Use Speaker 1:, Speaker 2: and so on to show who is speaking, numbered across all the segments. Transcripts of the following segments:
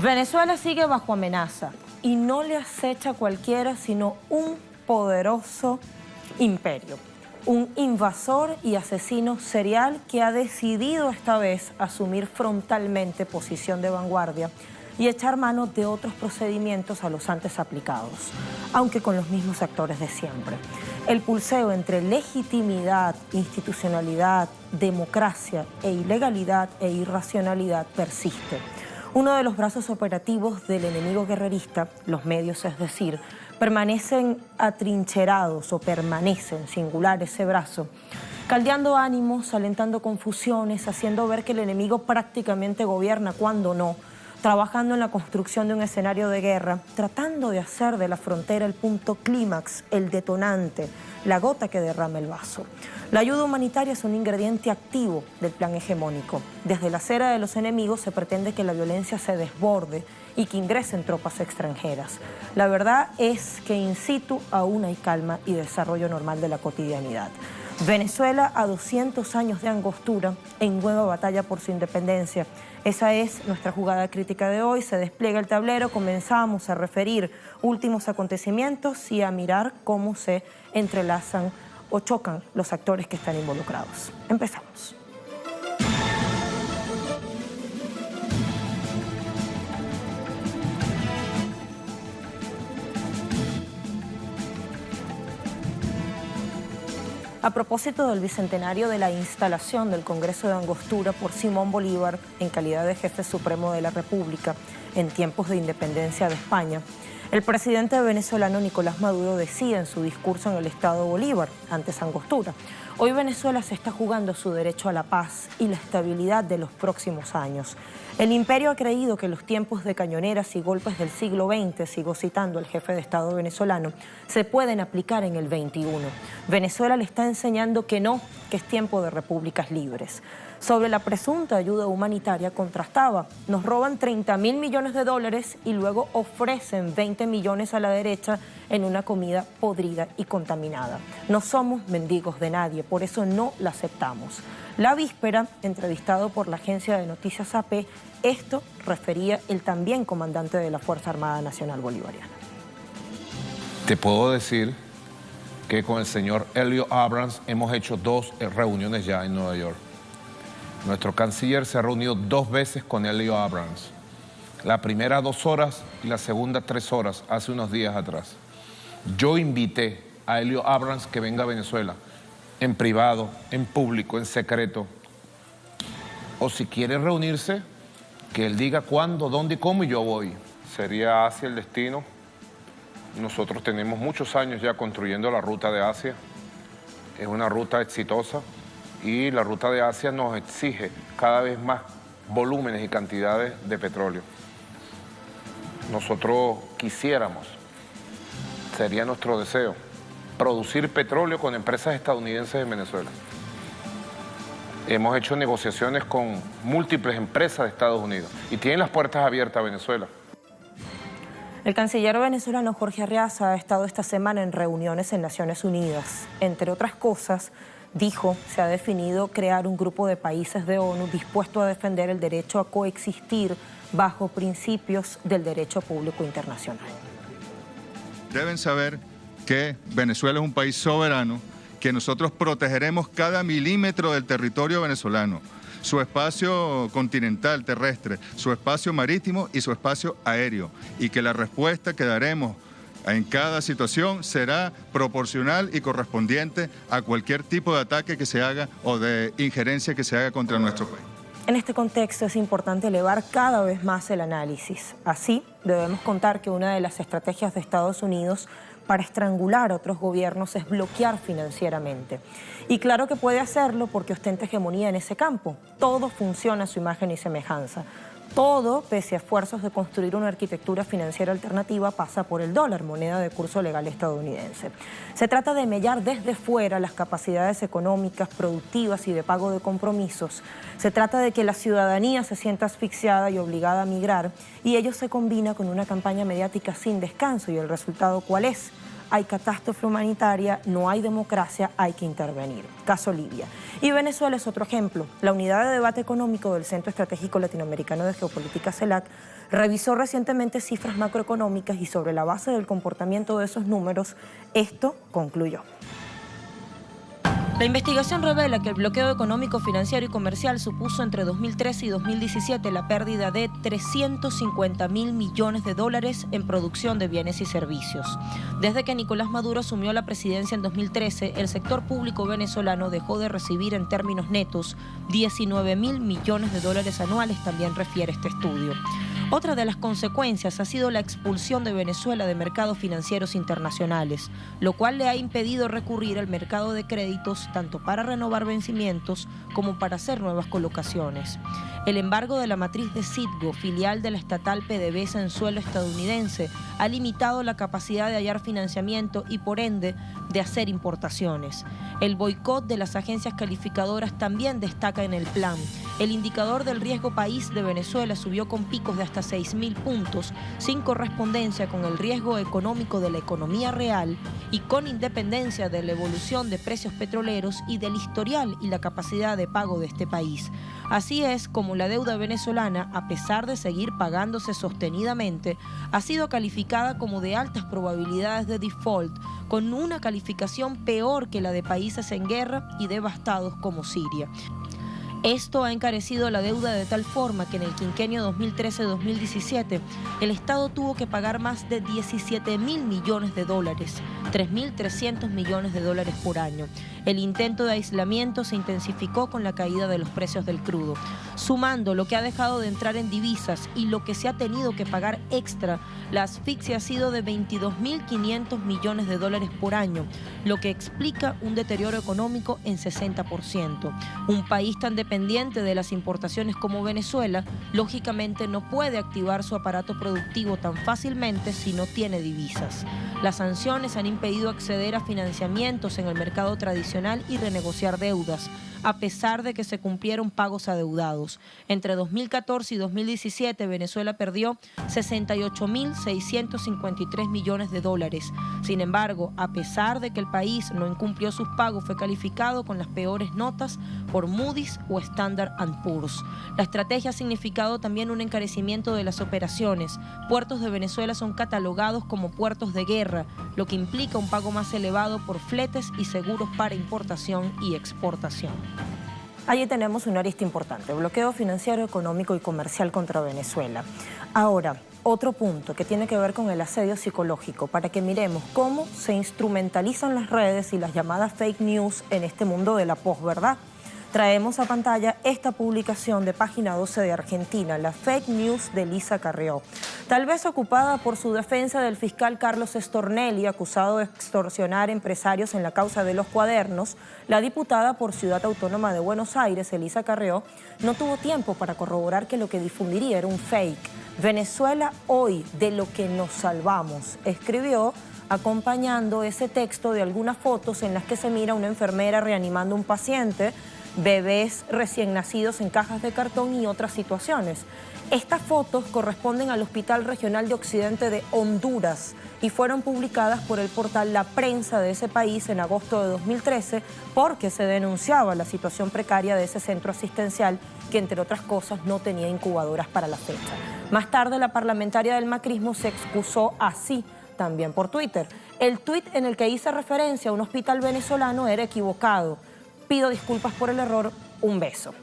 Speaker 1: Venezuela sigue bajo amenaza y no le acecha a cualquiera sino un poderoso imperio, un invasor y asesino serial que ha decidido esta vez asumir frontalmente posición de vanguardia y echar mano de otros procedimientos a los antes aplicados, aunque con los mismos actores de siempre. El pulseo entre legitimidad, institucionalidad, democracia e ilegalidad e irracionalidad persiste. Uno de los brazos operativos del enemigo guerrerista, los medios es decir, permanecen atrincherados o permanecen singular ese brazo, caldeando ánimos, alentando confusiones, haciendo ver que el enemigo prácticamente gobierna cuando no, trabajando en la construcción de un escenario de guerra, tratando de hacer de la frontera el punto clímax, el detonante, la gota que derrama el vaso. La ayuda humanitaria es un ingrediente activo del plan hegemónico. Desde la acera de los enemigos se pretende que la violencia se desborde y que ingresen tropas extranjeras. La verdad es que in situ aún hay calma y desarrollo normal de la cotidianidad. Venezuela a 200 años de angostura en nueva batalla por su independencia. Esa es nuestra jugada crítica de hoy. Se despliega el tablero, comenzamos a referir últimos acontecimientos y a mirar cómo se entrelazan o chocan los actores que están involucrados. Empezamos. A propósito del bicentenario de la instalación del Congreso de Angostura por Simón Bolívar en calidad de jefe supremo de la República en tiempos de independencia de España, el presidente venezolano Nicolás Maduro decía en su discurso en el Estado Bolívar, antes Angostura: hoy Venezuela se está jugando su derecho a la paz y la estabilidad de los próximos años. El imperio ha creído que los tiempos de cañoneras y golpes del siglo XX, sigo citando al jefe de Estado venezolano, se pueden aplicar en el XXI. Venezuela le está enseñando que no, que es tiempo de repúblicas libres. Sobre la presunta ayuda humanitaria contrastaba: nos roban 30.000 millones de dólares y luego ofrecen 20 millones a la derecha en una comida podrida y contaminada. No somos mendigos de nadie, por eso no la aceptamos. La víspera, entrevistado por la agencia de noticias AP, esto refería el también comandante de la Fuerza Armada Nacional Bolivariana.
Speaker 2: Te puedo decir que con el señor Elliot Abrams hemos hecho 2 reuniones ya en Nueva York. Nuestro canciller se ha reunido 2 veces con Elliot Abrams. La primera 2 horas y la segunda 3 horas, hace unos días atrás. Yo invité a Elliot Abrams que venga a Venezuela, en privado, en público, en secreto. O si quiere reunirse, que él diga cuándo, dónde y cómo y yo voy. Sería Asia el destino. Nosotros tenemos muchos años ya construyendo la ruta de Asia. Es una ruta exitosa y la ruta de Asia nos exige cada vez más volúmenes y cantidades de petróleo. Nosotros quisiéramos, sería nuestro deseo, producir petróleo con empresas estadounidenses en Venezuela. Hemos hecho negociaciones con múltiples empresas de Estados Unidos y tienen las puertas abiertas a Venezuela.
Speaker 1: El canciller venezolano Jorge Arreaza ha estado esta semana en reuniones en Naciones Unidas. Entre otras cosas, dijo, se ha definido crear un grupo de países de ONU dispuesto a defender el derecho a coexistir bajo principios del derecho público internacional.
Speaker 3: Deben saber que Venezuela es un país soberano, que nosotros protegeremos cada milímetro del territorio venezolano, su espacio continental, terrestre, su espacio marítimo y su espacio aéreo, y que la respuesta que daremos en cada situación será proporcional y correspondiente a cualquier tipo de ataque que se haga o de injerencia que se haga contra nuestro país.
Speaker 1: En este contexto es importante elevar cada vez más el análisis. Así, debemos contar que una de las estrategias de Estados Unidos para estrangular a otros gobiernos es bloquear financieramente. Y claro que puede hacerlo porque ostenta hegemonía en ese campo. Todo funciona a su imagen y semejanza. Todo, pese a esfuerzos de construir una arquitectura financiera alternativa, pasa por el dólar, moneda de curso legal estadounidense. Se trata de mellar desde fuera las capacidades económicas, productivas y de pago de compromisos. Se trata de que la ciudadanía se sienta asfixiada y obligada a migrar, y ello se combina con una campaña mediática sin descanso. ¿Y el resultado cuál es? Hay catástrofe humanitaria, no hay democracia, hay que intervenir. Caso Libia. Y Venezuela es otro ejemplo. La Unidad de Debate Económico del Centro Estratégico Latinoamericano de Geopolítica, CELAC, revisó recientemente cifras macroeconómicas y sobre la base del comportamiento de esos números, esto concluyó. La investigación revela que el bloqueo económico, financiero y comercial supuso entre 2013 y 2017 la pérdida de 350.000 millones de dólares en producción de bienes y servicios. Desde que Nicolás Maduro asumió la presidencia en 2013, el sector público venezolano dejó de recibir en términos netos 19.000 millones de dólares anuales, también refiere este estudio. Otra de las consecuencias ha sido la expulsión de Venezuela de mercados financieros internacionales, lo cual le ha impedido recurrir al mercado de créditos tanto para renovar vencimientos como para hacer nuevas colocaciones. El embargo de la matriz de Citgo, filial de la estatal PDVSA en suelo estadounidense, ha limitado la capacidad de hallar financiamiento y por ende de hacer importaciones. El boicot de las agencias calificadoras también destaca en el plan. El indicador del riesgo país de Venezuela subió con picos de hasta 6.000 puntos, sin correspondencia con el riesgo económico de la economía real y con independencia de la evolución de precios petroleros y del historial y la capacidad de pago de este país. Así es como la deuda venezolana, a pesar de seguir pagándose sostenidamente, ha sido calificada como de altas probabilidades de default, con una calificación peor que la de países en guerra y devastados como Siria. Esto ha encarecido la deuda de tal forma que en el quinquenio 2013-2017 el Estado tuvo que pagar más de 17.000 millones de dólares, 3.300 millones de dólares por año. El intento de aislamiento se intensificó con la caída de los precios del crudo. Sumando lo que ha dejado de entrar en divisas y lo que se ha tenido que pagar extra, la asfixia ha sido de 22.500 millones de dólares por año, lo que explica un deterioro económico en 60%. Un país tan dependiente de las importaciones como Venezuela, lógicamente no puede activar su aparato productivo tan fácilmente si no tiene divisas. Las sanciones han impedido acceder a financiamientos en el mercado tradicional y renegociar deudas, a pesar de que se cumplieron pagos adeudados. Entre 2014 y 2017, Venezuela perdió 68.653 millones de dólares. Sin embargo, a pesar de que el país no incumplió sus pagos, fue calificado con las peores notas por Moody's o Standard & Poor's. La estrategia ha significado también un encarecimiento de las operaciones. Puertos de Venezuela son catalogados como puertos de guerra, lo que implica un pago más elevado por fletes y seguros para importación y exportación. Allí tenemos una arista importante, bloqueo financiero, económico y comercial contra Venezuela. Ahora, otro punto que tiene que ver con el asedio psicológico, para que miremos cómo se instrumentalizan las redes y las llamadas fake news en este mundo de la posverdad. Traemos a pantalla esta publicación de Página 12 de Argentina, la fake news de Elisa Carrió. Tal vez ocupada por su defensa del fiscal Carlos Stornelli, acusado de extorsionar empresarios en la causa de los cuadernos, la diputada por Ciudad Autónoma de Buenos Aires, Elisa Carrió, no tuvo tiempo para corroborar que lo que difundiría era un fake. Venezuela hoy, de lo que nos salvamos, escribió, acompañando ese texto de algunas fotos en las que se mira una enfermera reanimando a un paciente, bebés recién nacidos en cajas de cartón y otras situaciones. Estas fotos corresponden al Hospital Regional de Occidente de Honduras y fueron publicadas por el portal La Prensa de ese país en agosto de 2013 porque se denunciaba la situación precaria de ese centro asistencial que, entre otras cosas, no tenía incubadoras para la fecha. Más tarde, la parlamentaria del macrismo se excusó así, también por Twitter. El tuit en el que hice referencia a un hospital venezolano era equivocado. Pido disculpas por el error, un beso.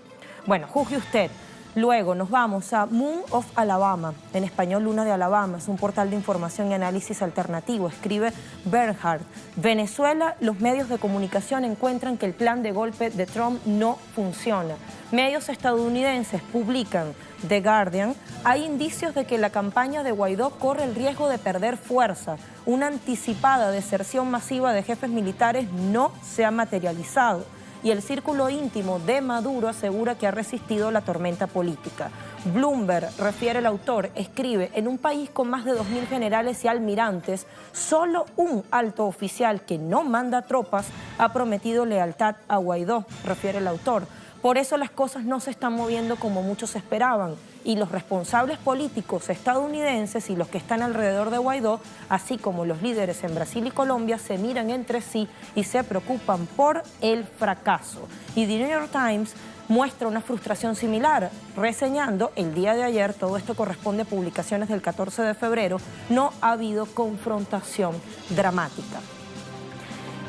Speaker 1: Bueno, juzgue usted. Luego nos vamos a Moon of Alabama, en español Luna de Alabama, es un portal de información y análisis alternativo. Escribe Bernhard, Venezuela, los medios de comunicación encuentran que el plan de golpe de Trump no funciona. Medios estadounidenses publican, The Guardian, hay indicios de que la campaña de Guaidó corre el riesgo de perder fuerza. Una anticipada deserción masiva de jefes militares no se ha materializado. Y el círculo íntimo de Maduro asegura que ha resistido la tormenta política. Bloomberg, refiere el autor, escribe, en un país con más de 2.000 generales y almirantes, solo un alto oficial que no manda tropas ha prometido lealtad a Guaidó, refiere el autor. Por eso las cosas no se están moviendo como muchos esperaban. y los responsables políticos estadounidenses y los que están alrededor de Guaidó, así como los líderes en Brasil y Colombia, se miran entre sí y se preocupan por el fracaso. Y The New York Times muestra una frustración similar, reseñando el día de ayer, todo esto corresponde a publicaciones del 14 de febrero, no ha habido confrontación dramática.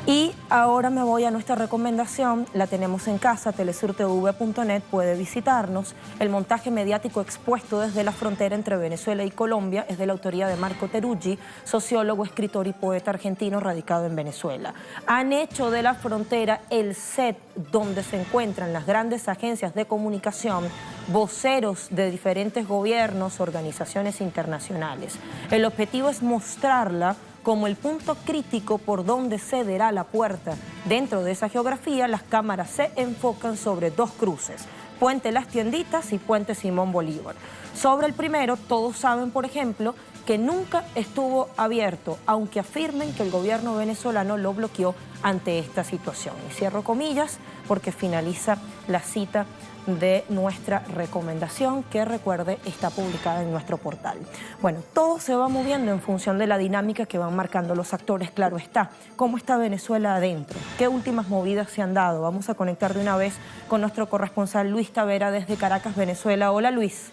Speaker 1: Y ahora me voy a nuestra recomendación, la tenemos en casa, telesurtv.net, puede visitarnos. El montaje mediático expuesto desde la frontera entre Venezuela y Colombia es de la autoría de Marco Teruggi, sociólogo, escritor y poeta argentino radicado en Venezuela. Han hecho de la frontera el set donde se encuentran las grandes agencias de comunicación, voceros de diferentes gobiernos, organizaciones internacionales. El objetivo es mostrarla como el punto crítico por donde cederá la puerta. Dentro de esa geografía, las cámaras se enfocan sobre dos cruces, Puente Las Tienditas y Puente Simón Bolívar. Sobre el primero, todos saben, por ejemplo, que nunca estuvo abierto, aunque afirmen que el gobierno venezolano lo bloqueó ante esta situación. Y cierro comillas porque finaliza la cita de nuestra recomendación, que recuerde está publicada en nuestro portal. Bueno, todo se va moviendo en función de la dinámica que van marcando los actores, claro está. ¿Cómo está Venezuela adentro? ¿Qué últimas movidas se han dado? Vamos a conectar de una vez con nuestro corresponsal Luis Tavera desde Caracas, Venezuela. Hola, Luis.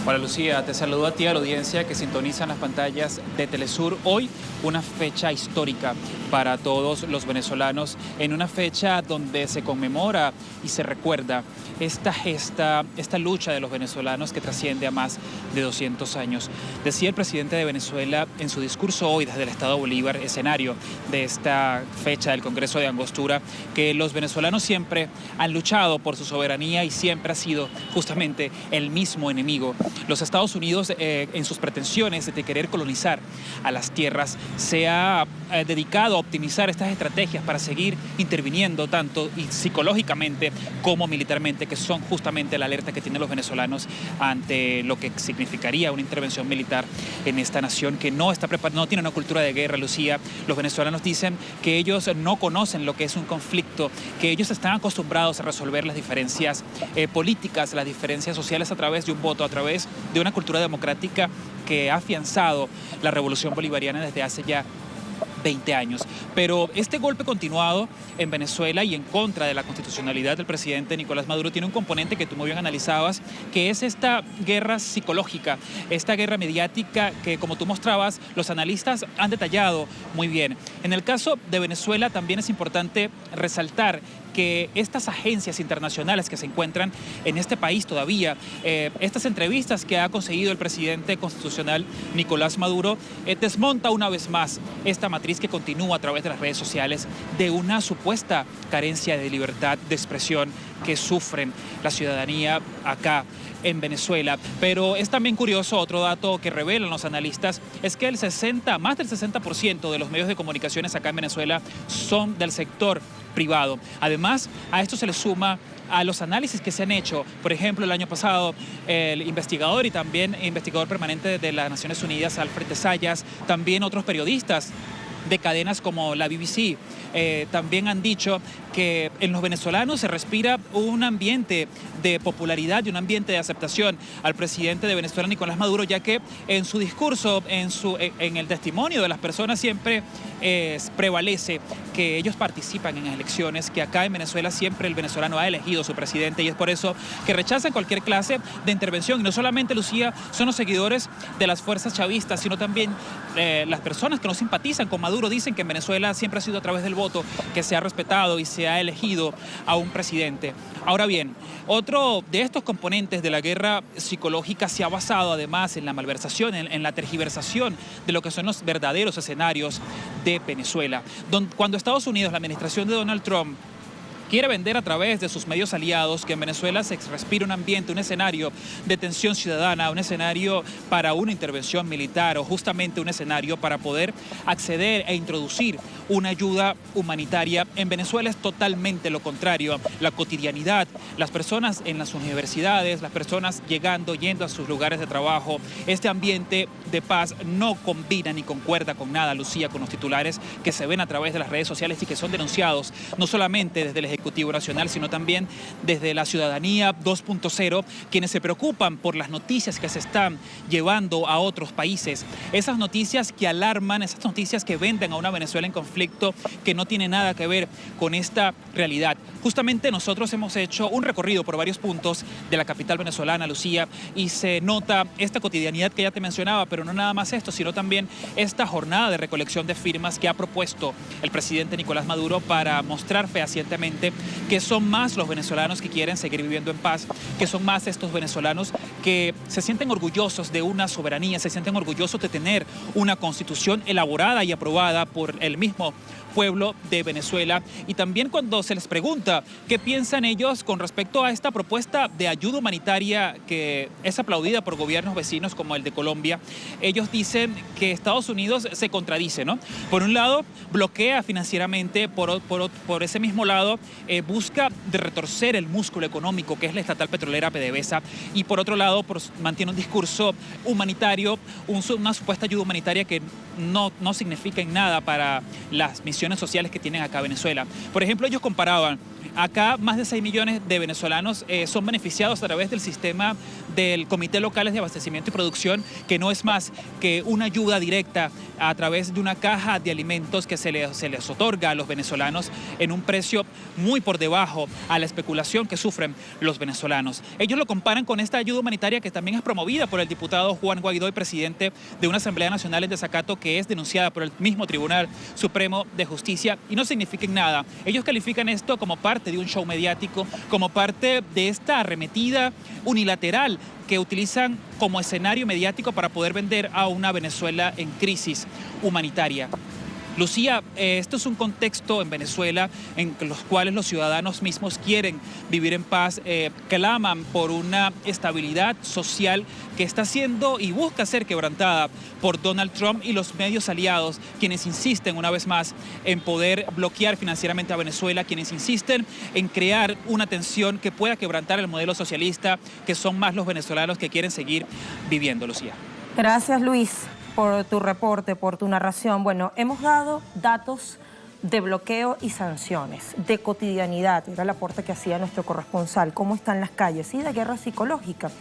Speaker 4: Hola Lucía, te saludo a ti, a la audiencia que sintonizan las pantallas de Telesur. Hoy una fecha histórica para todos los venezolanos, en una fecha donde se conmemora y se recuerda esta gesta, esta lucha de los venezolanos que trasciende a más de 200 años. Decía el presidente de Venezuela en su discurso hoy desde el Estado Bolívar, escenario de esta fecha del Congreso de Angostura, que los venezolanos siempre han luchado por su soberanía y siempre ha sido justamente el mismo enemigo. Los Estados Unidos, en sus pretensiones de querer colonizar a las tierras, se ha dedicado a optimizar estas estrategias para seguir interviniendo tanto y psicológicamente como militarmente, que son justamente la alerta que tienen los venezolanos ante lo que significaría una intervención militar en esta nación que no está preparada, no tiene una cultura de guerra, Lucía. Los venezolanos dicen que ellos no conocen lo que es un conflicto, que ellos están acostumbrados a resolver las diferencias políticas, las diferencias sociales a través de un voto, a través de una cultura democrática que ha afianzado la revolución bolivariana desde hace ya 20 años. Pero este golpe continuado en Venezuela y en contra de la constitucionalidad del presidente Nicolás Maduro tiene un componente que tú muy bien analizabas, que es esta guerra psicológica, esta guerra mediática que, como tú mostrabas, los analistas han detallado muy bien. En el caso de Venezuela también es importante resaltar que estas agencias internacionales que se encuentran en este país todavía, estas entrevistas que ha conseguido el presidente constitucional Nicolás Maduro, desmonta una vez más esta matriz que continúa a través de las redes sociales de una supuesta carencia de libertad de expresión que sufren la ciudadanía acá en Venezuela. Pero es también curioso, otro dato que revelan los analistas, es que más del 60% de los medios de comunicaciones acá en Venezuela son del sector privado. Además, a esto se le suma a los análisis que se han hecho. Por ejemplo, el año pasado, el investigador y también investigador permanente de las Naciones Unidas, Alfred de Zayas, también otros periodistas de cadenas como la BBC, también han dicho que en los venezolanos se respira un ambiente de popularidad y un ambiente de aceptación al presidente de Venezuela, Nicolás Maduro, ya que en su discurso, en el testimonio de las personas siempre prevalece que ellos participan en elecciones, que acá en Venezuela siempre el venezolano ha elegido su presidente y es por eso que rechazan cualquier clase de intervención. Y no solamente, Lucía, son los seguidores de las fuerzas chavistas, sino también las personas que no simpatizan con Maduro dicen que en Venezuela siempre ha sido a través del voto que se ha respetado y se ha elegido a un presidente. Ahora bien, otro de estos componentes de la guerra psicológica se ha basado además en la malversación, en la tergiversación de lo que son los verdaderos escenarios de Venezuela. Cuando Estados Unidos, la administración de Donald Trump, quiere vender a través de sus medios aliados que en Venezuela se respira un ambiente, un escenario de tensión ciudadana, un escenario para una intervención militar o justamente un escenario para poder acceder e introducir una ayuda humanitaria. En Venezuela es totalmente lo contrario. La cotidianidad, las personas en las universidades, las personas yendo a sus lugares de trabajo, este ambiente de paz no combina ni concuerda con nada, Lucía, con los titulares que se ven a través de las redes sociales y que son denunciados no solamente desde el Ejecutivo Nacional, sino también desde la ciudadanía 2.0, quienes se preocupan por las noticias que se están llevando a otros países, esas noticias que alarman, esas noticias que venden a una Venezuela en conflicto que no tiene nada que ver con esta realidad. Justamente nosotros hemos hecho un recorrido por varios puntos de la capital venezolana, Lucía, y se nota esta cotidianidad que ya te mencionaba, pero no nada más esto, sino también esta jornada de recolección de firmas que ha propuesto el presidente Nicolás Maduro para mostrar fehacientemente que son más los venezolanos que quieren seguir viviendo en paz, que son más estos venezolanos que se sienten orgullosos de una soberanía, se sienten orgullosos de tener una constitución elaborada y aprobada por el mismo pueblo de Venezuela. Y también cuando se les pregunta qué piensan ellos con respecto a esta propuesta de ayuda humanitaria que es aplaudida por gobiernos vecinos como el de Colombia, ellos dicen que Estados Unidos se contradice, ¿no? Por un lado, bloquea financieramente, por ese mismo lado, busca de retorcer el músculo económico que es la estatal petrolera PDVSA, y por otro lado, mantiene un discurso humanitario, una supuesta ayuda humanitaria que no significa en nada para las misiones sociales que tienen acá Venezuela. Por ejemplo, ellos comparaban, acá más de 6 millones de venezolanos son beneficiados a través del sistema del Comité Locales de Abastecimiento y Producción, que no es más que una ayuda directa a través de una caja de alimentos que se les otorga a los venezolanos en un precio muy por debajo a la especulación que sufren los venezolanos. Ellos lo comparan con esta ayuda humanitaria que también es promovida por el diputado Juan Guaidó y presidente de una Asamblea Nacional en desacato, que es denunciada por el mismo Tribunal Supremo de Justicia, y no significa nada. Ellos califican esto como parte de un show mediático, como parte de esta arremetida unilateral que utilizan como escenario mediático para poder vender a una Venezuela en crisis humanitaria. Lucía, esto es un contexto en Venezuela en los cuales los ciudadanos mismos quieren vivir en paz, claman por una estabilidad social que está siendo y busca ser quebrantada por Donald Trump y los medios aliados, quienes insisten una vez más en poder bloquear financieramente a Venezuela, quienes insisten en crear una tensión que pueda quebrantar el modelo socialista, que son más los venezolanos que quieren seguir viviendo, Lucía.
Speaker 1: Gracias, Luis, por tu reporte, por tu narración. Bueno, hemos dado datos de bloqueo y sanciones, de cotidianidad, era el aporte que hacía nuestro corresponsal, cómo están las calles, y de guerra psicológica.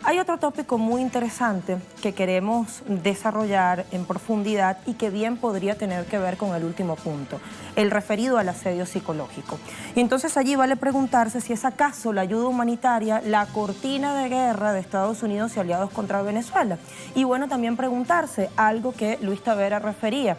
Speaker 1: Hay otro tópico muy interesante que queremos desarrollar en profundidad y que bien podría tener que ver con el último punto, el referido al asedio psicológico. Y entonces allí vale preguntarse si es acaso la ayuda humanitaria la cortina de guerra de Estados Unidos y aliados contra Venezuela. Y bueno, también preguntarse algo que Luis Tavera refería.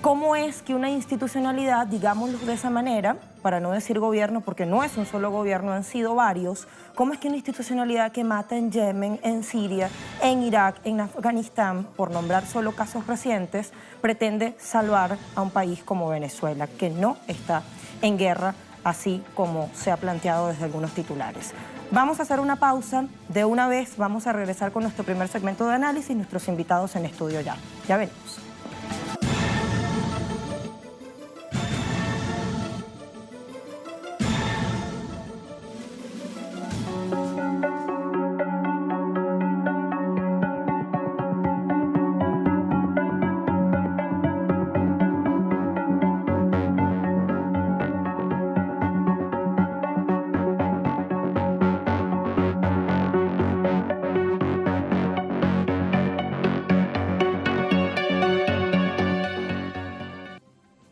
Speaker 1: ¿Cómo es que una institucionalidad, digámoslo de esa manera, para no decir gobierno, porque no es un solo gobierno, han sido varios, cómo es que una institucionalidad que mata en Yemen, en Siria, en Irak, en Afganistán, por nombrar solo casos recientes, pretende salvar a un país como Venezuela, que no está en guerra, así como se ha planteado desde algunos titulares? Vamos a hacer una pausa, de una vez vamos a regresar con nuestro primer segmento de análisis, nuestros invitados en estudio ya. Ya venimos.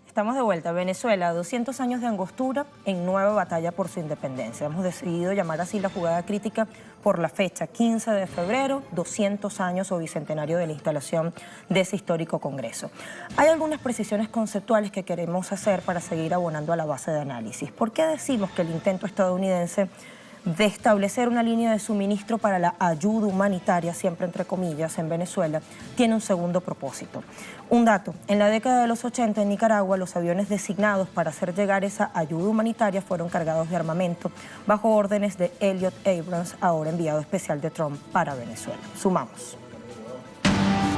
Speaker 1: Estamos de vuelta. Venezuela, 200 años de angostura en nueva batalla por su independencia. Hemos decidido llamar así la jugada crítica por la fecha, 15 de febrero, 200 años o bicentenario de la instalación de ese histórico Congreso. Hay algunas precisiones conceptuales que queremos hacer para seguir abonando a la base de análisis. ¿Por qué decimos que el intento estadounidense de establecer una línea de suministro para la ayuda humanitaria, siempre entre comillas, en Venezuela, tiene un segundo propósito. Un dato, en la década de los 80 en Nicaragua, los aviones designados para hacer llegar esa ayuda humanitaria fueron cargados de armamento bajo órdenes de Elliot Abrams, ahora enviado especial de Trump para Venezuela. Sumamos.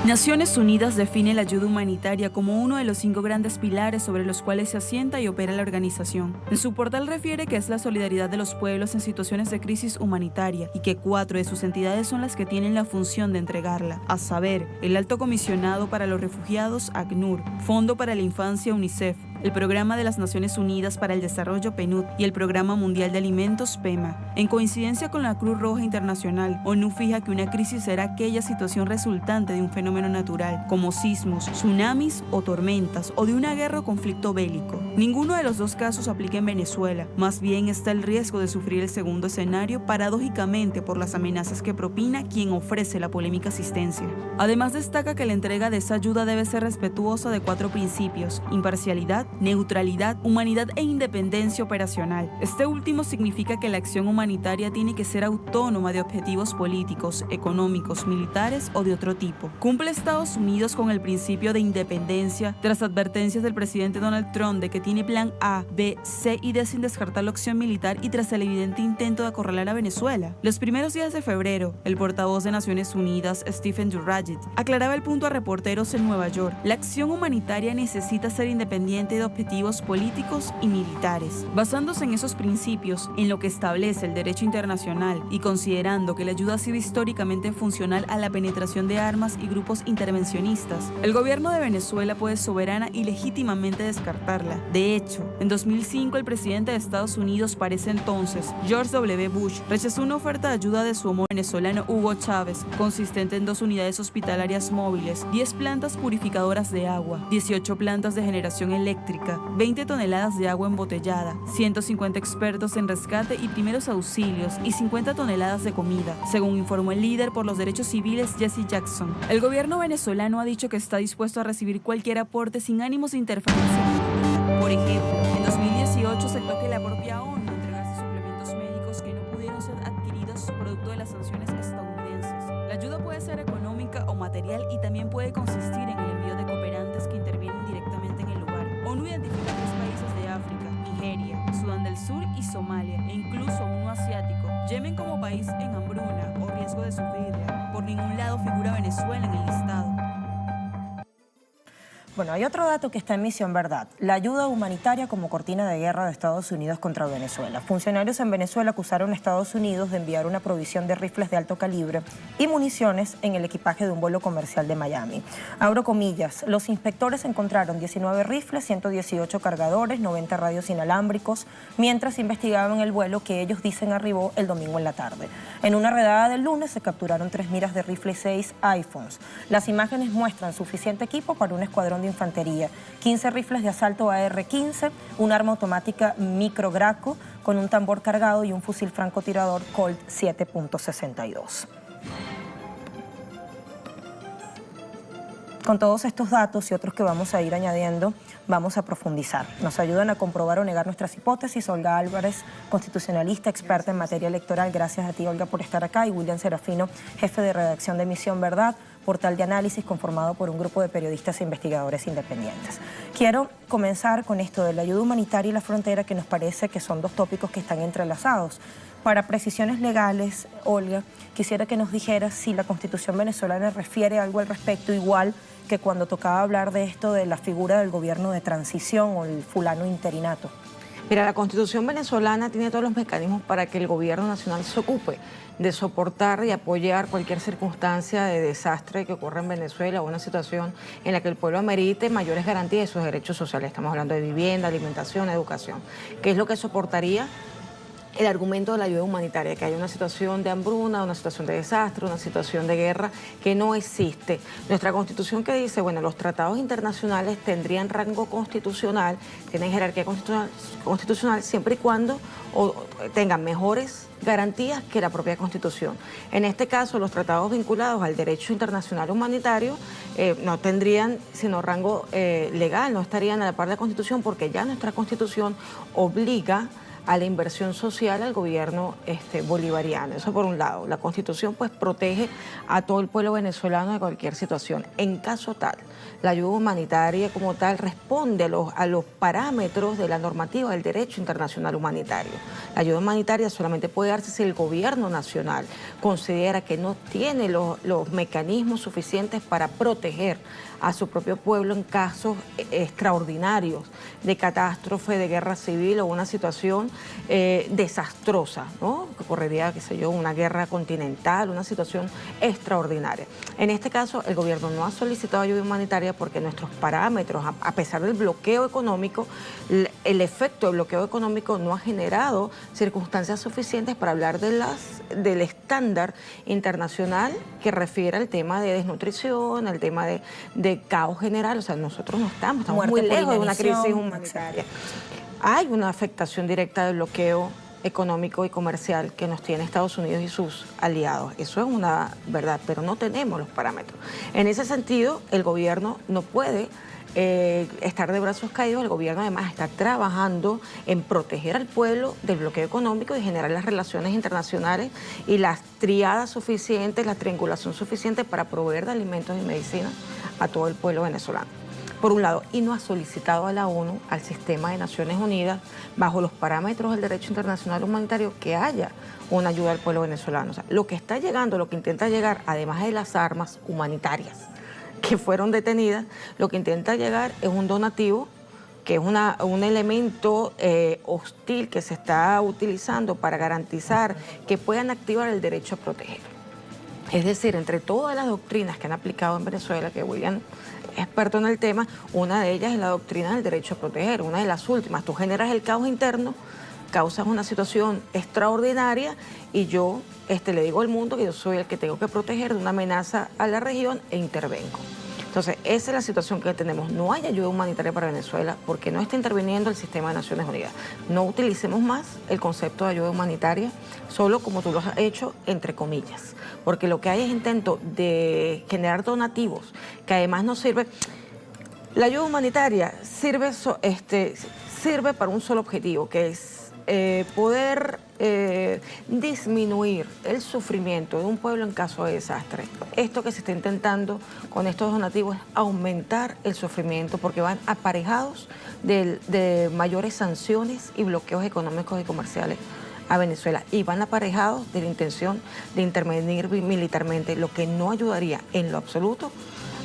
Speaker 5: Naciones Unidas define la ayuda humanitaria como uno de los 5 grandes pilares sobre los cuales se asienta y opera la organización. En su portal refiere que es la solidaridad de los pueblos en situaciones de crisis humanitaria y que 4 de sus entidades son las que tienen la función de entregarla, a saber, el Alto Comisionado para los Refugiados, ACNUR, Fondo para la Infancia, UNICEF, el Programa de las Naciones Unidas para el Desarrollo, PNUD, y el Programa Mundial de Alimentos, PEMA. En coincidencia con la Cruz Roja Internacional, ONU fija que una crisis será aquella situación resultante de un fenómeno natural, como sismos, tsunamis o tormentas, o de una guerra o conflicto bélico. Ninguno de los dos casos aplica en Venezuela, más bien está el riesgo de sufrir el segundo escenario, paradójicamente por las amenazas que propina quien ofrece la polémica asistencia. Además destaca que la entrega de esa ayuda debe ser respetuosa de 4 principios: imparcialidad, neutralidad, humanidad e independencia operacional. Este último significa que la acción humanitaria tiene que ser autónoma de objetivos políticos, económicos, militares o de otro tipo. Cumple Estados Unidos con el principio de independencia tras advertencias del presidente Donald Trump de que tiene plan A, B, C y D sin descartar la opción militar y tras el evidente intento de acorralar a Venezuela. Los primeros días de febrero, el portavoz de Naciones Unidas, Stephen Dujarric, aclaraba el punto a reporteros en Nueva York. La acción humanitaria necesita ser independiente de objetivos políticos y militares. Basándose en esos principios, en lo que establece el derecho internacional y considerando que la ayuda ha sido históricamente funcional a la penetración de armas y grupos intervencionistas, el gobierno de Venezuela puede soberana y legítimamente descartarla. De hecho, en 2005 el presidente de Estados Unidos, para ese entonces, George W. Bush, rechazó una oferta de ayuda de su homólogo venezolano Hugo Chávez, consistente en 2 unidades hospitalarias móviles, 10 plantas purificadoras de agua, 18 plantas de generación eléctrica, 20 toneladas de agua embotellada, 150 expertos en rescate y primeros auxilios y 50 toneladas de comida, según informó el líder por los derechos civiles Jesse Jackson. El gobierno venezolano ha dicho que está dispuesto a recibir cualquier aporte sin ánimos de interferencia. Por ejemplo, en 2018 aceptó que la propia ONU entregase suplementos médicos que no pudieron ser adquiridos producto de las sanciones estadounidenses. La ayuda puede ser económica o material y también puede consistir en el envío de cooperantes que intervienen directamente en el lugar. ONU identifica 3 países de África: Nigeria, Sudán del Sur y Somalia, e incluso uno asiático, Yemen, como país en hambruna o riesgo de sufrirla. Por ningún lado figura Venezuela en el listado.
Speaker 1: Bueno, hay otro dato que está en Misión Verdad: la ayuda humanitaria como cortina de guerra de Estados Unidos contra Venezuela. Funcionarios en Venezuela acusaron a Estados Unidos de enviar una provisión de rifles de alto calibre y municiones en el equipaje de un vuelo comercial de Miami. Abro comillas: los inspectores encontraron 19 rifles, 118 cargadores, 90 radios inalámbricos, mientras investigaban el vuelo que ellos dicen arribó el domingo en la tarde. En una redada del lunes se capturaron 3 miras de rifle y 6 iPhones. Las imágenes muestran suficiente equipo para un escuadrón de infantería, 15 rifles de asalto AR-15, un arma automática micro Graco con un tambor cargado y un fusil francotirador Colt 7.62. Con todos estos datos y otros que vamos a ir añadiendo, vamos a profundizar. Nos ayudan a comprobar o negar nuestras hipótesis Olga Álvarez, constitucionalista, experta en materia electoral. Gracias a ti, Olga, por estar acá. Y William Serafino, jefe de redacción de Misión Verdad, portal de análisis conformado por un grupo de periodistas e investigadores independientes. Quiero comenzar con esto de la ayuda humanitaria y la frontera, que nos parece que son 2 tópicos que están entrelazados. Para precisiones legales, Olga, quisiera que nos dijeras si la Constitución venezolana refiere algo al respecto, igual que cuando tocaba hablar de esto de la figura del gobierno de transición o el fulano interinato.
Speaker 6: Mira, la Constitución venezolana tiene todos los mecanismos para que el gobierno nacional se ocupe de soportar y apoyar cualquier circunstancia de desastre que ocurra en Venezuela o una situación en la que el pueblo amerite mayores garantías de sus derechos sociales. Estamos hablando de vivienda, alimentación, educación. ¿Qué es lo que soportaría el argumento de la ayuda humanitaria? Que hay una situación de hambruna, una situación de desastre, una situación de guerra que no existe. Nuestra Constitución, que dice, bueno, los tratados internacionales tendrían rango constitucional, tienen jerarquía constitucional siempre y cuando tengan mejores garantías que la propia Constitución. En este caso, los tratados vinculados al derecho internacional humanitario no tendrían sino rango legal, no estarían a la par de la Constitución, porque ya nuestra Constitución obliga a la inversión social al gobierno bolivariano. Eso por un lado. La Constitución pues protege a todo el pueblo venezolano de cualquier situación. En caso tal, la ayuda humanitaria como tal responde a los parámetros de la normativa del derecho internacional humanitario. La ayuda humanitaria solamente puede darse si el gobierno nacional considera que no tiene los mecanismos suficientes para proteger a su propio pueblo en casos extraordinarios de catástrofe, de guerra civil o una situación desastrosa, ¿no? Que ocurriría, qué sé yo, una guerra continental, una situación extraordinaria. En este caso, el gobierno no ha solicitado ayuda humanitaria porque nuestros parámetros, a pesar del bloqueo económico, el efecto del bloqueo económico no ha generado circunstancias suficientes para hablar del estándar internacional que refiere al tema de desnutrición, al tema de caos general. O sea, nosotros no estamos muy lejos de una crisis humanitaria. Hay una afectación directa del bloqueo económico y comercial que nos tiene Estados Unidos y sus aliados. Eso es una verdad, pero no tenemos los parámetros. En ese sentido, el gobierno no puede estar de brazos caídos. El gobierno además está trabajando en proteger al pueblo del bloqueo económico y generar las relaciones internacionales y las triadas suficientes, la triangulación suficiente para proveer de alimentos y medicinas a todo el pueblo venezolano. Por un lado, y no ha solicitado a la ONU, al sistema de Naciones Unidas, bajo los parámetros del derecho internacional humanitario, que haya una ayuda al pueblo venezolano. O sea, lo que está llegando, lo que intenta llegar, además de las armas humanitarias que fueron detenidas, lo que intenta llegar es un donativo, que es un elemento hostil que se está utilizando para garantizar que puedan activar el derecho a proteger. Es decir, entre todas las doctrinas que han aplicado en Venezuela, que William es experto en el tema, una de ellas es la doctrina del derecho a proteger, una de las últimas. Tú generas el caos interno, causas una situación extraordinaria y yo le digo al mundo que yo soy el que tengo que proteger de una amenaza a la región e intervengo. Entonces, esa es la situación que tenemos. No hay ayuda humanitaria para Venezuela porque no está interviniendo el sistema de Naciones Unidas. No utilicemos más el concepto de ayuda humanitaria, solo como tú lo has hecho, entre comillas. Porque lo que hay es intento de generar donativos, que además no sirve. La ayuda humanitaria sirve para un solo objetivo, que es poder disminuir el sufrimiento de un pueblo en caso de desastre. Esto que se está intentando con estos donativos es aumentar el sufrimiento porque van aparejados de mayores sanciones y bloqueos económicos y comerciales a Venezuela y van aparejados de la intención de intervenir militarmente, lo que no ayudaría en lo absoluto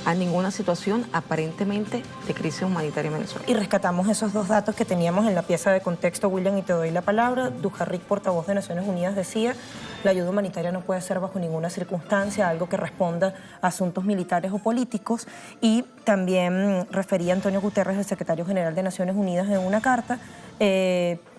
Speaker 6: a ninguna situación aparentemente de crisis humanitaria en Venezuela.
Speaker 1: Y rescatamos esos dos datos que teníamos en la pieza de contexto, William, y te doy la palabra. Dujarric, portavoz de Naciones Unidas, decía: la ayuda humanitaria no puede ser bajo ninguna circunstancia algo que responda a asuntos militares o políticos. Y también refería Antonio Guterres, el secretario general de Naciones Unidas, en una carta.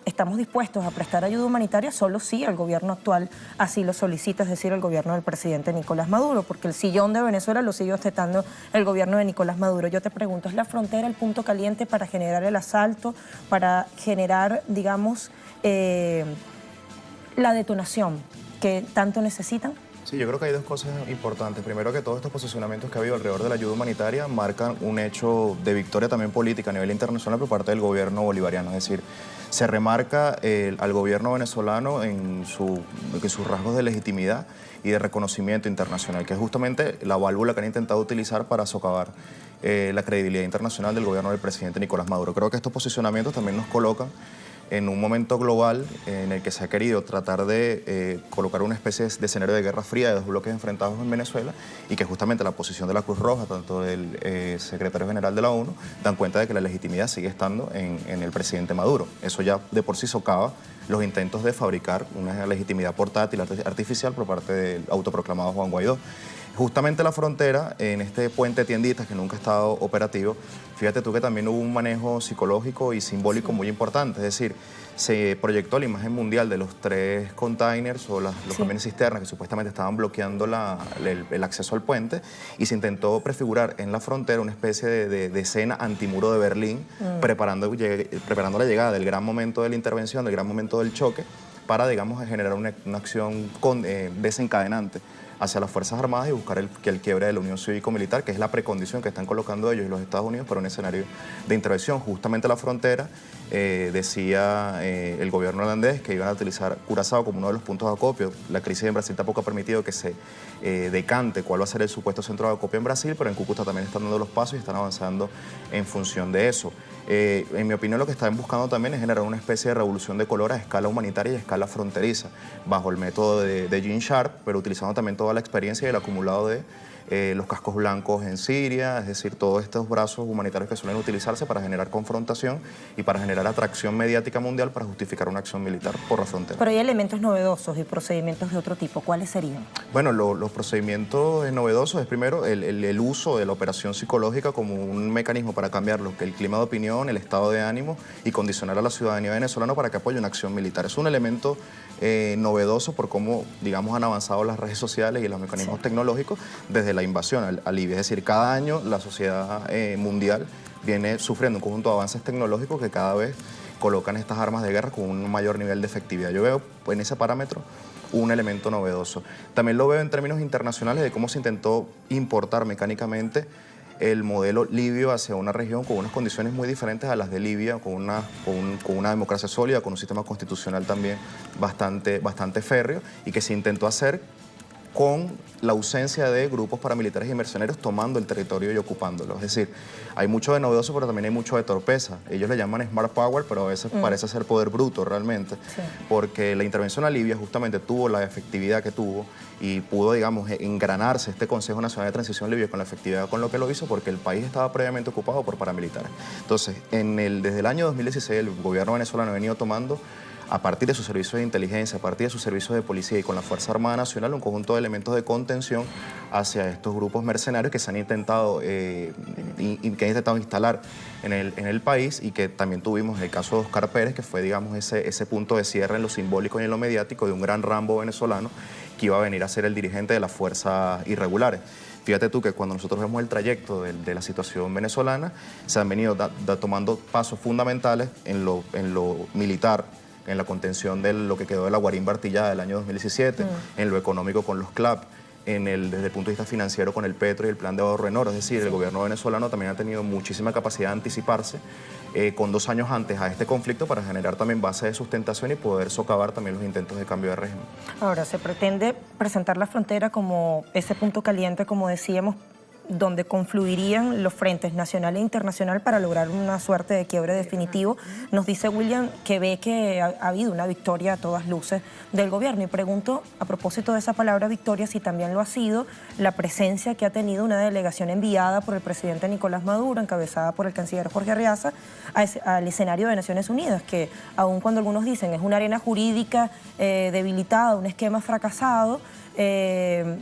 Speaker 1: Estamos dispuestos a prestar ayuda humanitaria solo si el gobierno actual así lo solicita, es decir, el gobierno del presidente Nicolás Maduro, porque el sillón de Venezuela lo sigue ostentando el gobierno de Nicolás Maduro. Yo te pregunto, ¿es la frontera el punto caliente para generar el asalto, para generar, digamos, la detonación que tanto necesitan?
Speaker 7: Sí, yo creo que hay dos cosas importantes. Primero, que todos estos posicionamientos que ha habido alrededor de la ayuda humanitaria marcan un hecho de victoria también política a nivel internacional por parte del gobierno bolivariano. Es decir, se remarca al gobierno venezolano en sus rasgos de legitimidad y de reconocimiento internacional, que es justamente la válvula que han intentado utilizar para socavar la credibilidad internacional del gobierno del presidente Nicolás Maduro. Creo que estos posicionamientos también nos colocan en un momento global en el que se ha querido tratar de colocar una especie de escenario de guerra fría de dos bloques enfrentados en Venezuela y que justamente la posición de la Cruz Roja, tanto del secretario general de la ONU, dan cuenta de que la legitimidad sigue estando en el presidente Maduro. Eso ya de por sí socava los intentos de fabricar una legitimidad portátil artificial por parte del autoproclamado Juan Guaidó. Justamente la frontera, en este puente de tienditas que nunca ha estado operativo, fíjate tú que también hubo un manejo psicológico y simbólico muy importante. Es decir, se proyectó la imagen mundial de los 3 containers o los camiones cisternas que supuestamente estaban bloqueando el acceso al puente y se intentó prefigurar en la frontera una especie de escena antimuro de Berlín, preparando la llegada del gran momento de la intervención, del gran momento del choque, para, digamos, generar una acción desencadenante hacia las Fuerzas Armadas y buscar el quiebre de la Unión Cívico-Militar, que es la precondición que están colocando ellos y los Estados Unidos para un escenario de intervención. Justamente la frontera, decía el gobierno holandés que iban a utilizar Curazao como uno de los puntos de acopio. La crisis en Brasil tampoco ha permitido que se decante cuál va a ser el supuesto centro de acopio en Brasil, pero en Cúcuta también están dando los pasos y están avanzando en función de eso. En mi opinión, lo que están buscando también es generar una especie de revolución de color a escala humanitaria y a escala fronteriza, bajo el método de Gene Sharp, pero utilizando también toda la experiencia y el acumulado de los cascos blancos en Siria, es decir, todos estos brazos humanitarios que suelen utilizarse para generar confrontación y para generar atracción mediática mundial para justificar una acción militar por la frontera.
Speaker 1: Pero hay elementos novedosos y procedimientos de otro tipo. ¿Cuáles serían?
Speaker 7: Bueno, los procedimientos novedosos es primero el uso de la operación psicológica como un mecanismo para cambiar el clima de opinión, el estado de ánimo y condicionar a la ciudadanía venezolana para que apoye una acción militar. Es un elemento novedoso por cómo, digamos, han avanzado las redes sociales y los mecanismos tecnológicos desde la invasión a Libia. Es decir, cada año la sociedad mundial viene sufriendo un conjunto de avances tecnológicos que cada vez colocan estas armas de guerra con un mayor nivel de efectividad. Yo veo en ese parámetro un elemento novedoso. También lo veo en términos internacionales de cómo se intentó importar mecánicamente el modelo libio hacia una región con unas condiciones muy diferentes a las de Libia, con una democracia sólida, con un sistema constitucional también bastante férreo, y que se intentó hacer con la ausencia de grupos paramilitares y mercenarios tomando el territorio y ocupándolo. Es decir, hay mucho de novedoso, pero también hay mucho de torpeza. Ellos le llaman Smart Power, pero a veces parece ser poder bruto realmente, porque la intervención a Libia justamente tuvo la efectividad que tuvo y pudo, digamos, engranarse este Consejo Nacional de Transición Libia con la efectividad con lo que lo hizo, porque el país estaba previamente ocupado por paramilitares. Entonces, desde el año 2016, el gobierno venezolano ha venido tomando, a partir de sus servicios de inteligencia, a partir de sus servicios de policía y con la Fuerza Armada Nacional, un conjunto de elementos de contención hacia estos grupos mercenarios que se han intentado, que han intentado instalar en el país, y que también tuvimos el caso de Oscar Pérez, que fue, digamos, ese punto de cierre en lo simbólico y en lo mediático de un gran Rambo venezolano que iba a venir a ser el dirigente de las fuerzas irregulares. Fíjate tú que cuando nosotros vemos el trayecto de la situación venezolana, se han venido tomando pasos fundamentales en lo militar, en la contención de lo que quedó de la Guarín Bartillada del año 2017, en lo económico con los CLAP, desde el punto de vista financiero con el Petro y el plan de ahorro en oro. Es decir, el gobierno venezolano también ha tenido muchísima capacidad de anticiparse con 2 años antes a este conflicto para generar también base de sustentación y poder socavar también los intentos de cambio de régimen.
Speaker 1: Ahora, se pretende presentar la frontera como ese punto caliente, como decíamos, donde confluirían los frentes nacional e internacional para lograr una suerte de quiebre definitivo. Nos dice William que ve que ha habido una victoria a todas luces del gobierno, y pregunto, a propósito de esa palabra victoria, si también lo ha sido la presencia que ha tenido una delegación enviada por el presidente Nicolás Maduro, encabezada por el canciller Jorge Arreaza, al escenario de Naciones Unidas, que aun cuando algunos dicen es una arena jurídica debilitada, un esquema fracasado,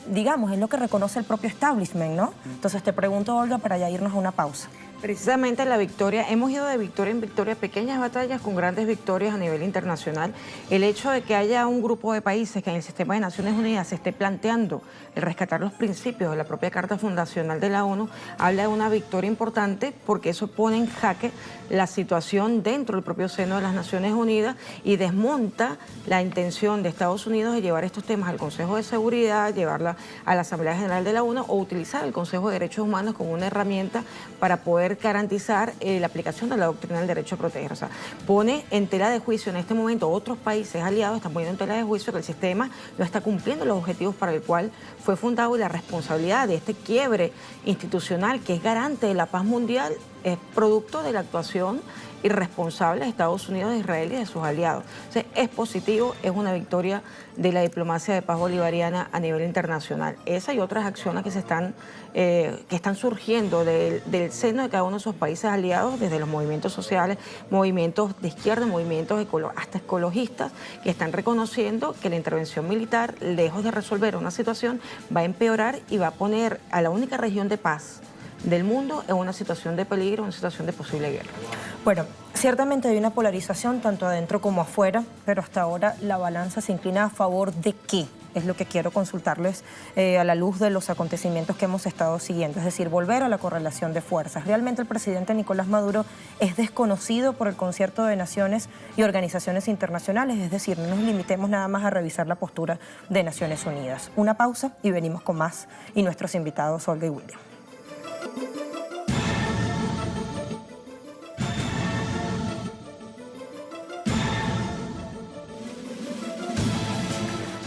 Speaker 1: digamos, es lo que reconoce el propio establishment, ¿no? Entonces te pregunto, Olga, para ya irnos a una pausa.
Speaker 6: Precisamente la victoria, hemos ido de victoria en victoria, pequeñas batallas con grandes victorias a nivel internacional. El hecho de que haya un grupo de países que en el sistema de Naciones Unidas se esté planteando el rescatar los principios de la propia Carta Fundacional de la ONU, habla de una victoria importante, porque eso pone en jaque la situación dentro del propio seno de las Naciones Unidas y desmonta la intención de Estados Unidos de llevar estos temas al Consejo de Seguridad, llevarla a la Asamblea General de la ONU o utilizar el Consejo de Derechos Humanos como una herramienta para poder garantizar la aplicación de la doctrina del derecho a proteger. O sea, pone en tela de juicio en este momento, otros países aliados están poniendo en tela de juicio que el sistema no está cumpliendo los objetivos para el cual fue fundado, y la responsabilidad de este quiebre institucional, que es garante de la paz mundial, es producto de la actuación irresponsable de Estados Unidos, de Israel y de sus aliados. O sea, es positivo, es una victoria de la diplomacia de paz bolivariana a nivel internacional. Esa y otras acciones que están surgiendo del seno de cada uno de esos países aliados, desde los movimientos sociales, movimientos de izquierda, movimientos hasta ecologistas, que están reconociendo que la intervención militar, lejos de resolver una situación, va a empeorar y va a poner a la única región de paz del mundo en una situación de peligro, en una situación de posible guerra.
Speaker 1: Bueno, ciertamente hay una polarización tanto adentro como afuera, pero hasta ahora la balanza se inclina a favor de ¿qué? Es lo que quiero consultarles a la luz de los acontecimientos que hemos estado siguiendo, es decir, volver a la correlación de fuerzas. ¿Realmente el presidente Nicolás Maduro es desconocido por el concierto de naciones y organizaciones internacionales? Es decir, no nos limitemos nada más a revisar la postura de Naciones Unidas. Una pausa y venimos con más y nuestros invitados, Olga y William.